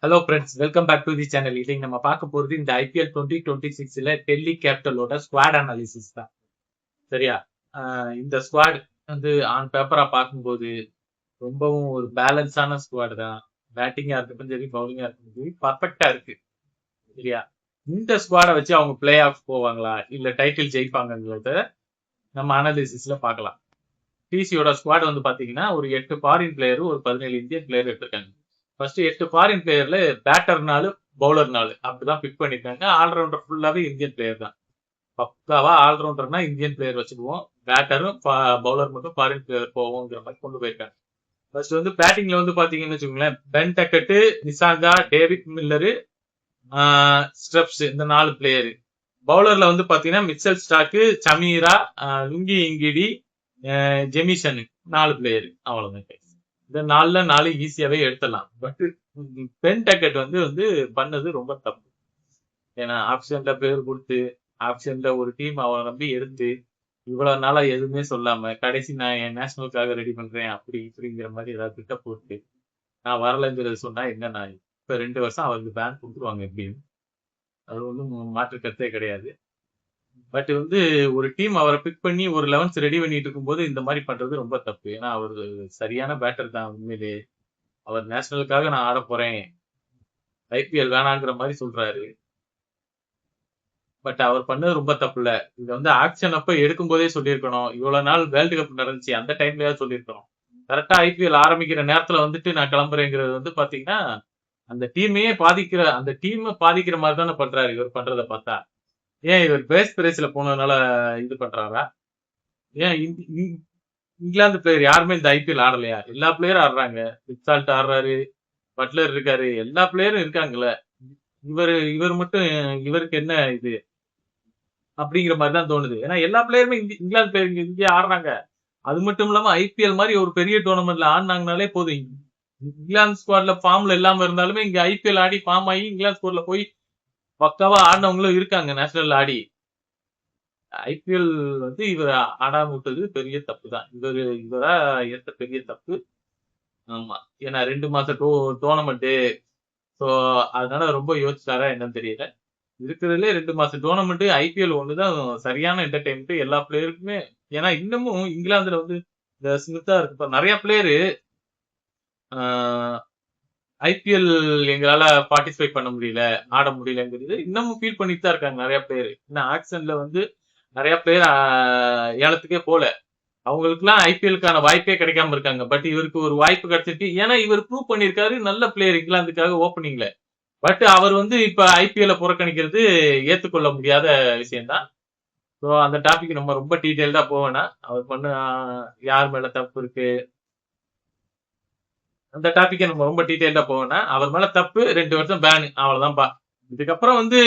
Hello friends, welcome back to the channel. இன்னைக்கு நம்ம பார்க்க போறது இந்த ஐபிஎல் 2026ல டெல்லி கேபிட்டலோட ஸ்குவாட் அனாலிசிஸ் தான். சரியா? இந்த ஸ்குவாட் வந்து ஆன் பேப்பரா பார்க்கும்போது ரொம்பவும் ஒரு பேலன்ஸான ஸ்குவாட் தான். பேட்டிங்கா இருக்கட்டும் சரி, பவுலிங்கா இருக்கட்டும் சரி, பர்ஃபெக்டா இருக்கு. சரியா? இந்த ஸ்குவாடை வச்சு அவங்க பிளே ஆஃப் போவாங்களா இல்ல டைட்டில் ஜெயிப்பாங்கிறத நம்ம அனாலிசிஸ்ல பார்க்கலாம். டிசியோட ஸ்குவாட் வந்து பாத்தீங்கன்னா ஒரு 8 ஃபாரின் பிளேயர், ஒரு 17 இந்தியன் பிளேயர் எடுத்திருக்காங்க. ஃபர்ஸ்ட் 8 ஃபாரின் பிளேயர்ல பேட்டர்னாலும் பவுலர்னாலும் அப்படிதான் பிக் பண்ணிருக்காங்க. ஆல்ரவுண்டர் ஃபுல்லாவே இந்தியன் பிளேயர் தான். பக்காவா ஆல்ரவுண்டர்னா இந்தியன் பிளேயர் வச்சுக்குவோம், பேட்டரும் பவுலர் மட்டும் ஃபாரின் பிளேயர் போவோங்கிற மாதிரி கொண்டு போயிருக்காங்க. ஃபர்ஸ்ட் வந்து பேட்டிங்ல வந்து பாத்தீங்கன்னு வச்சுக்கோங்களேன், Ben Duckett, Nissanka, David Miller, ஸ்ட்ரெப்ஸ், இந்த 4 பிளேயரு. பவுலர்ல வந்து பாத்தீங்கன்னா Mitchell Starc, Chameera, Lungi Ngidi, Jamieson, 4 player. அவ்வளவுதான். இந்த 4ல 4 ஈஸியாவே எடுத்துடலாம். பட் பென் டக்கெட் வந்து வந்து பண்ணது ரொம்ப தப்பு. ஏன்னா ஆப்ஷன்ல பேர் கொடுத்து, ஆப்ஷன்ல ஒரு டீம் அவனை நம்பி எடுத்து, இவ்வளவு நாளா எதுவுமே சொல்லாம கடைசி நான் என் நேஷனலுக்காக ரெடி பண்றேன் அப்படி இப்படிங்கிற மாதிரி ஏதாவது திட்ட போட்டு நான் வரலைங்கிறது சொன்னா என்ன, நான் இப்ப 2 வருஷம் அவருக்கு பேன் கொடுத்துருவாங்க எப்படியும். அது ஒன்றும் மாற்று கருத்தே கிடையாது. பட் வந்து ஒரு டீம் அவரை பிக் பண்ணி ஒரு 11th ரெடி பண்ணிட்டு இருக்கும்போது இந்த மாதிரி பண்றது ரொம்ப தப்பு. ஏன்னா அவர் சரியான பேட்டர் தான் உண்மையிலே. அவர் நேஷனலுக்காக நான் ஆட போறேன், ஐபிஎல் வேணாங்கிற மாதிரி சொல்றாரு. பட் அவர் பண்ணது ரொம்ப தப்பு இல்ல. இது வந்து ஆக்ஷன் அப்ப எடுக்கும் போதே சொல்லியிருக்கணும். இவ்வளவு நாள் வேர்ல்டு கப் நடந்துச்சு, அந்த டைம்லயாவது சொல்லியிருக்கணும். கரெக்டா ஐபிஎல் ஆரம்பிக்கிற நேரத்துல வந்துட்டு நான் கிளம்புறேங்கிறது வந்து பாத்தீங்கன்னா அந்த டீமையே பாதிக்கிற, அந்த டீம் பாதிக்கிற மாதிரி தானே பண்றாரு இவர் பண்றத பார்த்தா. ஏன் இவர் பேஸ் பிரைஸ்ல போனதுனால இது பண்றாரா? ஏன் இங்கிலாந்து பிளேயர் யாருமே இந்த ஐபிஎல் ஆடலையா? எல்லா பிளேயரும் ஆடுறாங்க. ரிச்சால்ட் ஆடுறாரு, பட்லர் இருக்காரு, எல்லா பிளேயரும் இருக்காங்கல்ல. இவர் இவர் மட்டும் இவருக்கு என்ன இது அப்படிங்கிற மாதிரி தான் தோணுது. ஏன்னா எல்லா பிளேயருமே இங்கிலாந்து பிளேயர் இந்தியா ஆடுறாங்க. அது மட்டும் இல்லாம ஐபிஎல் மாதிரி ஒரு பெரிய டோர்னமெண்ட்ல ஆடினாங்கனாலே போதும். இங்கிலாந்து ஸ்குவாட்ல ஃபார்ம்ல இல்லாம இருந்தாலுமே இங்க ஐபிஎல் ஆடி ஃபார்ம் ஆகி இங்கிலாந்து ஸ்குவாட்ல போய் பக்காவா ஆடினவங்களும் இருக்காங்க நேஷனல் ஆடி. ஐபிஎல் வந்து இவர் ஆடாம விட்டது பெரிய தப்பு தான். இவரா ஏத்த பெரிய தப்பு. ஆமா. ஏன்னா 2 மாச டோர்னமெண்ட். சோ அதனால ரொம்ப யோசிச்சாரா என்னன்னு தெரியல. இருக்கிறதுலே 2 மாசம் டோர்னமெண்ட் ஐபிஎல் ஒண்ணுதான் சரியான என்டர்டைன்மெண்ட் எல்லா பிளேயருக்குமே. ஏன்னா இன்னமும் இங்கிலாந்துல வந்து இந்த ஸ்மித்தா இருக்கு நிறைய பிளேயரு ஐபிஎல் எங்களால பார்ட்டிசிபேட் பண்ண முடியல, ஆட முடியலங்கிறது இன்னமும் ஃபீல் பண்ணிட்டு தான் இருக்காங்க நிறைய பிளேயர். இன்னும் ஆக்ஷன்ல வந்து நிறைய பிளேயர் ஏலத்துக்கே போல. அவங்களுக்கு எல்லாம் ஐபிஎல்லுக்கான வாய்ப்பே கிடைக்காம இருக்காங்க. பட் இவருக்கு ஒரு வாய்ப்பு கிடைச்சிருக்கு. ஏன்னா இவர் ப்ரூவ் பண்ணிருக்காரு, நல்ல பிளேயர் இங்கிலாந்துக்காக ஓப்பனிங்ல. பட் அவர் வந்து இப்ப ஐபிஎல்ல புறக்கணிக்கிறது ஏத்துக்கொள்ள முடியாத விஷயம்தான். ஸோ அந்த டாபிக் நம்ம ரொம்ப டீட்டெயில்டா போவேனா, அவர் பண்ண யார் மேல தப்பு இருக்கு, அந்த டாபிக்கை நம்ம ரொம்ப டீட்டெயில்டா போவேனா, அவர் மேல தப்பு, 2 வருஷம் பேன், அவ்வளவுதான்ப்பா. இதுக்கப்புறம் வந்து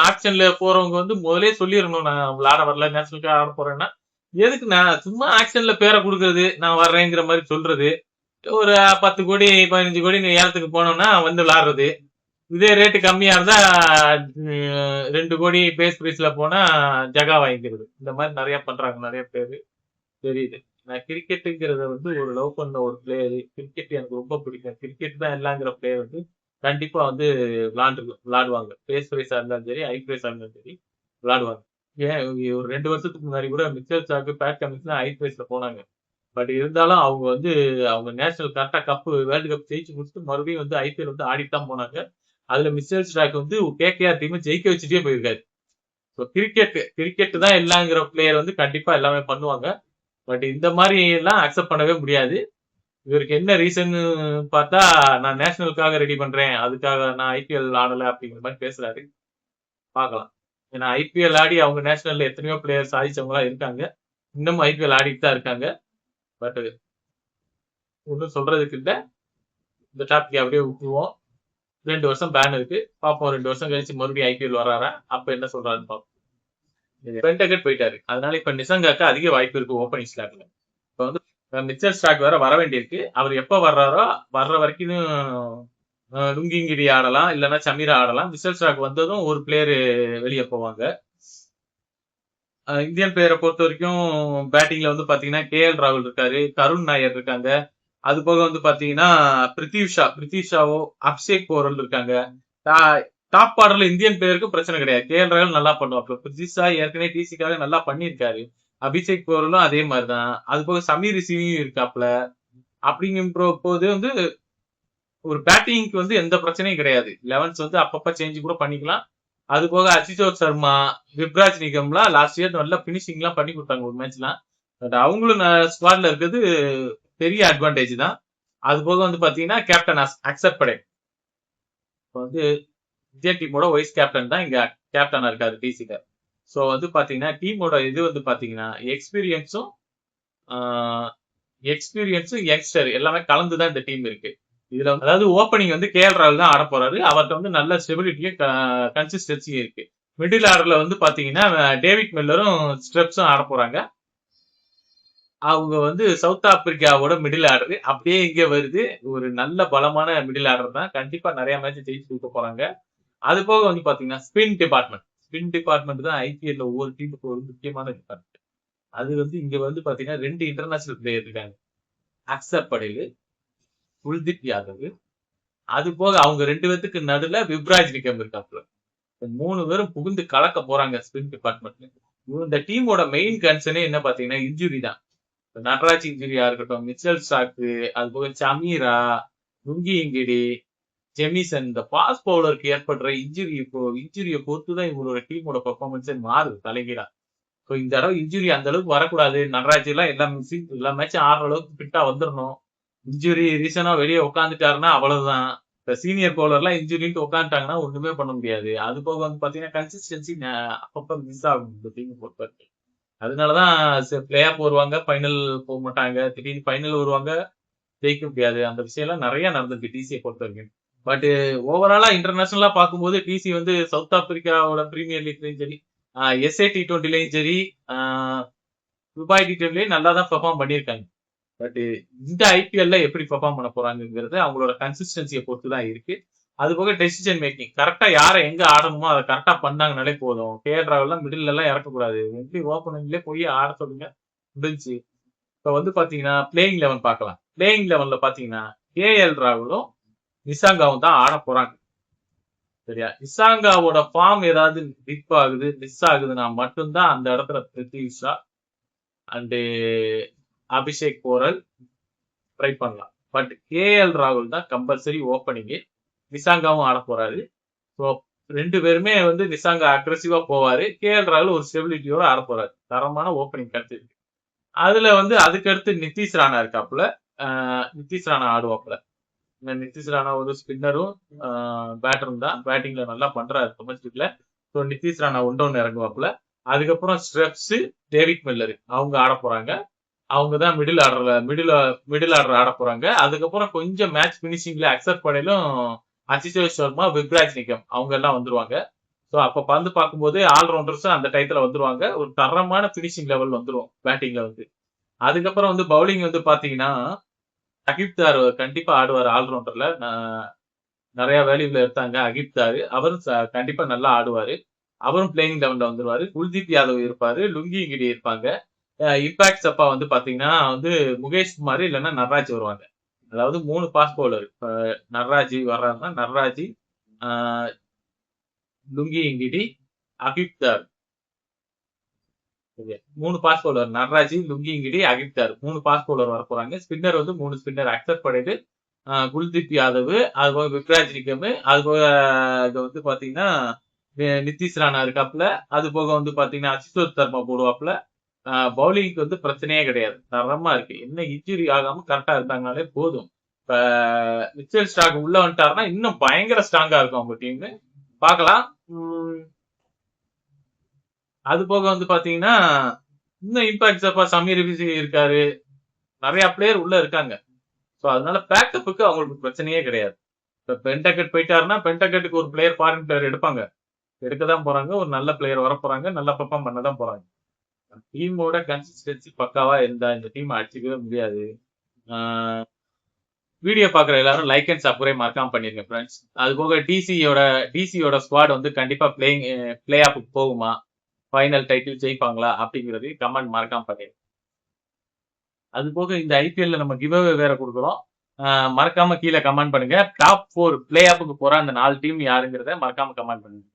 ஆக்ஷன்ல போறவங்க வந்து முதலே சொல்லிடணும், நான் விளையாட வரல, நேஷனலுக்கு ஆட போறேன்னா. எதுக்கு நான் சும்மா ஆக்ஷன்ல பேரை கொடுக்கறது, நான் வர்றேங்கிற மாதிரி சொல்றது. ஒரு 10 கோடி 15 கோடி ஏலத்துக்கு போனோம்னா வந்து விளையாடுறது. இதே ரேட்டு கம்மியா இருந்தா 2 கோடி பேஸ் பிரைஸ்ல போனா ஜகா வாங்கிக்கிறது. இந்த மாதிரி நிறைய பண்றாங்க நிறைய பேரு. தெரியுது. நான் கிரிக்கெட்டுங்கிறத வந்து ஒரு லவ் பண்ண ஒரு பிளேயர், கிரிக்கெட் எனக்கு ரொம்ப பிடிக்கும், கிரிக்கெட் தான் எல்லாங்கிற பிளேயர் வந்து கண்டிப்பா வந்து விளையாடுவாங்க. பேஸ் பிரைஸா இருந்தாலும் சரி, ஐ பிரைஸா இருந்தாலும் சரி விளையாடுவாங்க. ஏன் ஒரு 2 வருஷத்துக்கு முன்னாடி கூட மிச்சல் சாக்கு, பேட் கமின்ஸ் ஐ பிரைஸ்ல போனாங்க. பட் இருந்தாலும் அவங்க வந்து அவங்க நேஷனல் கரெக்டா கப் வேர்ல்டு கப் ஜெயிச்சு முடிச்சுட்டு மறுபடியும் வந்து ஐபிஎல் வந்து ஆடித்தான் போனாங்க. அதுல மிச்சல் ஸ்டாக் வந்து கேகேஆர் டீம் ஜெயிக்க வச்சுட்டே போயிருக்காரு. கிரிக்கெட் தான் எல்லாங்கிற பிளேயர் வந்து கண்டிப்பா எல்லாமே பண்ணுவாங்க. பட் இந்த மாதிரி எல்லாம் அக்செப்ட் பண்ணவே முடியாது. இவருக்கு என்ன ரீசன் பார்த்தா, நான் நேஷனலுக்காக ரெடி பண்றேன், அதுக்காக நான் ஐபிஎல் ஆடல அப்படிங்கிற மாதிரி பேசுறாரு. பார்க்கலாம். ஏன்னா ஐபிஎல் ஆடி அவங்க நேஷனல்ல எத்தனையோ பிளேயர் சாதிச்சவங்களா இருக்காங்க. இன்னமும் ஐபிஎல் ஆடிட்டு தான் இருக்காங்க. பட் ஒன்றும் சொல்றதுக்கு இல்ல. இந்த டாபிக் அப்படியே விட்டுருவோம். 2 வருஷம் பேன் இருக்கு, பாப்போம். 2 வருஷம் கழிச்சு மறுபடியும் ஐபிஎல் வராரா, அப்ப என்ன சொல்றாருன்னு பார்ப்போம். பென்டகட் போயிட்டாரு, அதனால இப்ப நிசங்காக்கு அதிக வாய்ப்பு இருக்கு ஓப்பனிங் ஸ்லாட்ல. இப்ப வந்து மிச்சல் ஸ்டாக் வேற வர வேண்டியிருக்கு. அவர் எப்ப வர்றாரோ வர்ற வரைக்கும் லுங்கிங்கிரி ஆடலாம், இல்லைன்னா சமீரா ஆடலாம். மிச்சல் ஸ்டாக் வந்ததும் ஒரு பிளேயர் வெளியே போவாங்க. இந்தியன் பிளேயரை பொறுத்த வரைக்கும் பேட்டிங்ல வந்து பாத்தீங்கன்னா கேஎல் ராகுல் இருக்காரு, கருண் நாயர் இருக்காங்க, அது போக வந்து பாத்தீங்கன்னா பிரித்திஷாவோ அபிஷேக் போரல் இருக்காங்க. டாப் ஆர்டர்ல இந்தியன் பிளேயருக்கு பிரச்சனை கிடையாது. கேஎல் ராகுல் நல்லா பண்ணுவாப்ல. பிரித்திஷா ஏற்கனவே டிசிக்காக நல்லா பண்ணியிருக்காரு. அபிஷேக் போரலும் அதே மாதிரிதான். அது போக சமீர் ரிஷியும் இருக்காப்ல. அப்படிங்கிற போது வந்து ஒரு பேட்டிங்க்கு வந்து எந்த பிரச்சனையும் கிடையாது. 11ஸ் வந்து அப்பப்ப சேஞ்ச் கூட பண்ணிக்கலாம். அது போக அசிதோஷ் சர்மா, விப்ராஜ் நிகம்லாம் லாஸ்ட் இயர் நல்ல பினிஷிங் எல்லாம் பண்ணி கொடுத்தாங்க ஒரு மேட்ச்லாம். பட் அவங்களும் ஸ்குவாட்ல இருக்கிறது பெரிய அட்வான்டேஜ் தான். அது போக வந்து பாத்தீங்கன்னா கேப்டன் அக்சர் படேல் வந்து இந்தியன் டீமோட வைஸ் கேப்டன் தான் இங்க கேப்டனா இருக்காரு டிசில. சோ வந்து பாத்தீங்கன்னா டீமோட இது வந்து பாத்தீங்கன்னா எக்ஸ்பீரியன்ஸும் யங்ஸ்டர் எல்லாமே கலந்துதான் இந்த டீம் இருக்கு. இதுல அதாவது ஓப்பனிங் வந்து கேஎல் ராகுல் தான் ஆட போறாரு. அவர்கிட்ட வந்து நல்ல ஸ்டெபிலிட்டியும் கன்சிஸ்டன்சியும் இருக்கு. மிடில் ஆர்டர்ல வந்து பாத்தீங்கன்னா டேவிட் மில்லரும் ஸ்ட்ரெப்ஸும் ஆட போறாங்க. அவங்க வந்து சவுத் ஆப்பிரிக்காவோட மிடில் ஆர்டர் அப்படியே இங்க வருது. ஒரு நல்ல பலமான மிடில் ஆர்டர் தான். கண்டிப்பா நிறைய மேட்ச் ஜெயிச்சு கொடுக்க போறாங்க. அது போக வந்து பாத்தீங்கன்னா ஸ்பின் டிபார்ட்மெண்ட் தான் ஐபிஎல்ல ஒவ்வொரு டீமுக்கு ஒரு முக்கியமான டிபார்ட்மெண்ட். அது வந்து இங்க வந்து பாத்தீங்கன்னா 2 இன்டர்நேஷனல் பிளேயர் இருக்காங்க. அக்சர் படேல், குல்தீப் யாதவ். அது போக அவங்க 2 பேத்துக்கு நடுல விப்ராஜ் நிகம் இருக்காப்ல. 3 பேரும் புகுந்து கலக்க போறாங்க ஸ்பின் டிபார்ட்மெண்ட்ல. இந்த டீமோட மெயின் கன்சர்னே என்ன பாத்தீங்கன்னா இன்ஜுரி தான். நடராஜ் இன்ஜுரியா இருக்கட்டும், மிச்சல் ஸ்டாக்கு, அது போக சமீரா, லுங்கி இங்கிடி, ஜெமிசன், இந்த பாஸ் பவுலருக்கு ஏற்படுற இன்ஜுரியை பொறுத்துதான் இவங்களோட டீமோட பெர்ஃபார்மன்ஸே மாறுது தலைகீழா. ஸோ இந்த தடவை இன்ஜுரி அந்த அளவுக்கு வரக்கூடாது. நடராஜ் எல்லாம் எல்லா மேட்சும் ஆடுற அளவுக்கு ஃபிட்டா வந்துடணும். இன்ஜுரி ரீசனா வெளியே உட்காந்துட்டாருன்னா அவ்வளவுதான். இப்ப சீனியர் பவுலர்லாம் இன்ஜுரின்ட்டு உட்காந்துட்டாங்கன்னா ஒண்ணுமே பண்ண முடியாது. அது போக வந்து பாத்தீங்கன்னா கன்சிஸ்டன்சி அப்பப்ப மிஸ் ஆகும் இந்த டீம் பொறுத்தவரைக்கும். அதனாலதான் பிளே ஆஃப் வருவாங்க, ஃபைனல் போக மாட்டாங்க, திடீர்னு ஃபைனல் வருவாங்க, ஜெயிக்க முடியாது. அந்த விஷயம் எல்லாம் நிறைய நடந்திருக்கு டிசியை பொறுத்த வரைக்கும். பட் ஓவராலா இன்டர்நேஷனலா பார்க்கும்போது டிசி வந்து சவுத் ஆப்பிரிக்காவோட பிரீமியர் லீக்லயும் சரி, எஸ்ஏ T20லயும் சரி, துபாய் T20லயும் நல்லா தான் பெர்ஃபார்ம் பண்ணியிருக்காங்க. பட் இந்த ஐபிஎல்ல எப்படி பெர்ஃபார்ம் பண்ண போறாங்கிறது அவங்களோட கன்சிஸ்டன்சியை பொறுத்து தான் இருக்கு. அது போக டெசிஷன் மேக்கிங் கரெக்டா யாரை எங்க ஆடணுமோ அதை கரெக்டா பண்ணாங்கனாலே போதும். கேஎல் ராகுல்லாம் மிடில் எல்லாம் இறக்கக்கூடாது. எப்படி ஓப்பனிங்லேயே போய் ஆட சொல்லுங்க, முடிஞ்சு. இப்ப வந்து பாத்தீங்கன்னா பிளேயிங் 11 பார்க்கலாம். பிளேயிங் 11ல பாத்தீங்கன்னா கேஎல் ராகுலும் நிசாங்காவும் தான் ஆட போறாங்க. சரியா? நிசாங்காவோட ஃபார்ம் ஏதாவது மிஸ் ஆகுதுன்னா மட்டும்தான் அந்த இடத்துல Prithisha and Abhishek borewell try பண்ணலாம். பட் கேஎல் ராகுல் தான் கம்பல்சரி ஓப்பனிங். நிசாங்காவும் ஆட போறாரு. ஸோ 2 பேருமே வந்து நிசாங்கா அக்ரெசிவா போவாரு. கேஎல் ராகுல் ஒரு ஸ்டெபிலிட்டியோட ஆட போறாரு. தரமான ஓப்பனிங் கிடைச்சிருக்கு. அதுல வந்து அதுக்கடுத்து நிதிஷ் ராணா இருக்காப்புல. நிதிஷ் ராணா ஆடுவாப்புல. நிதிஷ் ராணா ஒரு ஸ்பின்னரும் பேட்டரும் தான். பேட்டிங்ல நல்லா பண்றாரு டொமஸ்டிக்ல. ஸோ நிதிஷ் ராணா ஒன்று இறங்குவாப்புல. அதுக்கப்புறம் ஸ்ட்ரெப்ஸ், டேவிட் மில்லர் அவங்க ஆட போறாங்க. அவங்க தான் மிடில் ஆர்டர் ஆட போறாங்க. அதுக்கப்புறம் கொஞ்சம் மேட்ச் பினிஷிங்ல அக்சர் படேலும், அசிதோஷ் சர்மா, விப்ராஜ் நிகம் அவங்க எல்லாம் வந்துருவாங்க. ஸோ அப்ப வந்து பார்க்கும்போது ஆல்ரவுண்டர்ஸும் அந்த டயத்துல வந்துருவாங்க. ஒரு தரமான பினிஷிங் லெவல் வந்துரும் பேட்டிங்ல வந்து. அதுக்கப்புறம் வந்து பவுலிங் வந்து பாத்தீங்கன்னா அகிப்தார் கண்டிப்பா ஆடுவார் ஆல்ரவுண்டர்ல. நிறைய வேல்யூல எடுத்தாங்க அகிப்தார். அவரும் கண்டிப்பா நல்லா ஆடுவாரு. அவரும் பிளேயிங் 11ல வந்துருவாரு. குல்தீப் யாதவ் இருப்பாரு, லுங்கி இங்கிடி இருப்பாங்க. இம்பாக்ட் சப்பா வந்து பாத்தீங்கன்னா வந்து முகேஷ் குமார் இல்லைன்னா நட்ராஜ் வருவாங்க. அதாவது 3 pass bowler. Natraj வர்றாருன்னா Natraj, Lungi Ngidi, அகிப்தார். 3 pass bowler Natraj, Lungi Ngidi, அகிப்தார் 3 pass bowler வர போறாங்க. ஸ்பின்னர் வந்து 3 ஸ்பின்னர் அக்சர் படேல், குல்தீப் யாதவ், அது போக விப்ராஜ் நிகம், அது போக வந்து பாத்தீங்கன்னா நிதிஷ் ராணா இருக்காப்புல. அது போக வந்து பாத்தீங்கன்னா அசிதோஷ் சர்மா போடுவாப்புல. பவுலிங்க்கு வந்து பிரச்சனையே கிடையாது. தரமா இருக்கு. என்ன இன்ஜுரி ஆகாம கரெக்டா இருந்தாங்கனாலே போதும். இப்ப மிச்சல் ஸ்டாக் உள்ள வந்துட்டாருன்னா இன்னும் பயங்கர ஸ்ட்ராங்கா இருக்கும் அவங்க டீம். பார்க்கலாம். அது போக வந்து பாத்தீங்கன்னா இன்னும் இம்பாக்ட் சப்பா சமீர் விசி இருக்காரு. நிறைய பிளேயர் உள்ள இருக்காங்க. ஸோ அதனால பேக்கப்புக்கு அவங்களுக்கு பிரச்சனையே கிடையாது. இப்ப பென்டகட் போயிட்டாருன்னா பென்டகட்டுக்கு ஒரு பிளேயர் ஃபாரின் பிளேயர் எடுப்பாங்க. எடுக்கதான் போறாங்க. ஒரு நல்ல பிளேயர் வர போறாங்க. நல்லா பெர்ஃபார்ம் பண்ணதான் போறாங்க. டீமோட கன்சிஸ்டன்சி பக்காவா இருந்தா இந்த டீம் அடிச்சுக்கவே முடியாது. வீடியோ பாக்குற எல்லாரும் லைக் அண்ட் சப்ஸ்கிரைப் மறக்காம பண்ணிருங்க ஃப்ரெண்ட்ஸ். அது போக டிசியோட ஸ்குவாட் வந்து கண்டிப்பா பிளே ஆஃபுக்கு போகுமா, ஃபைனல் டைட்டில் ஜெயிப்பாங்களா அப்படிங்கிறது கமெண்ட் மறக்காம பண்ணிருங்க. அது போக இந்த ஐபிஎல்ல நம்ம கிவ் அவே வேற கொடுக்குறோம். மறக்காம கீழே கமெண்ட் பண்ணுங்க. டாப் 4 பிளே ஆஃப்க்கு போற அந்த 4 டீம் யாருங்கிறத மறக்காம கமெண்ட் பண்ணுங்க.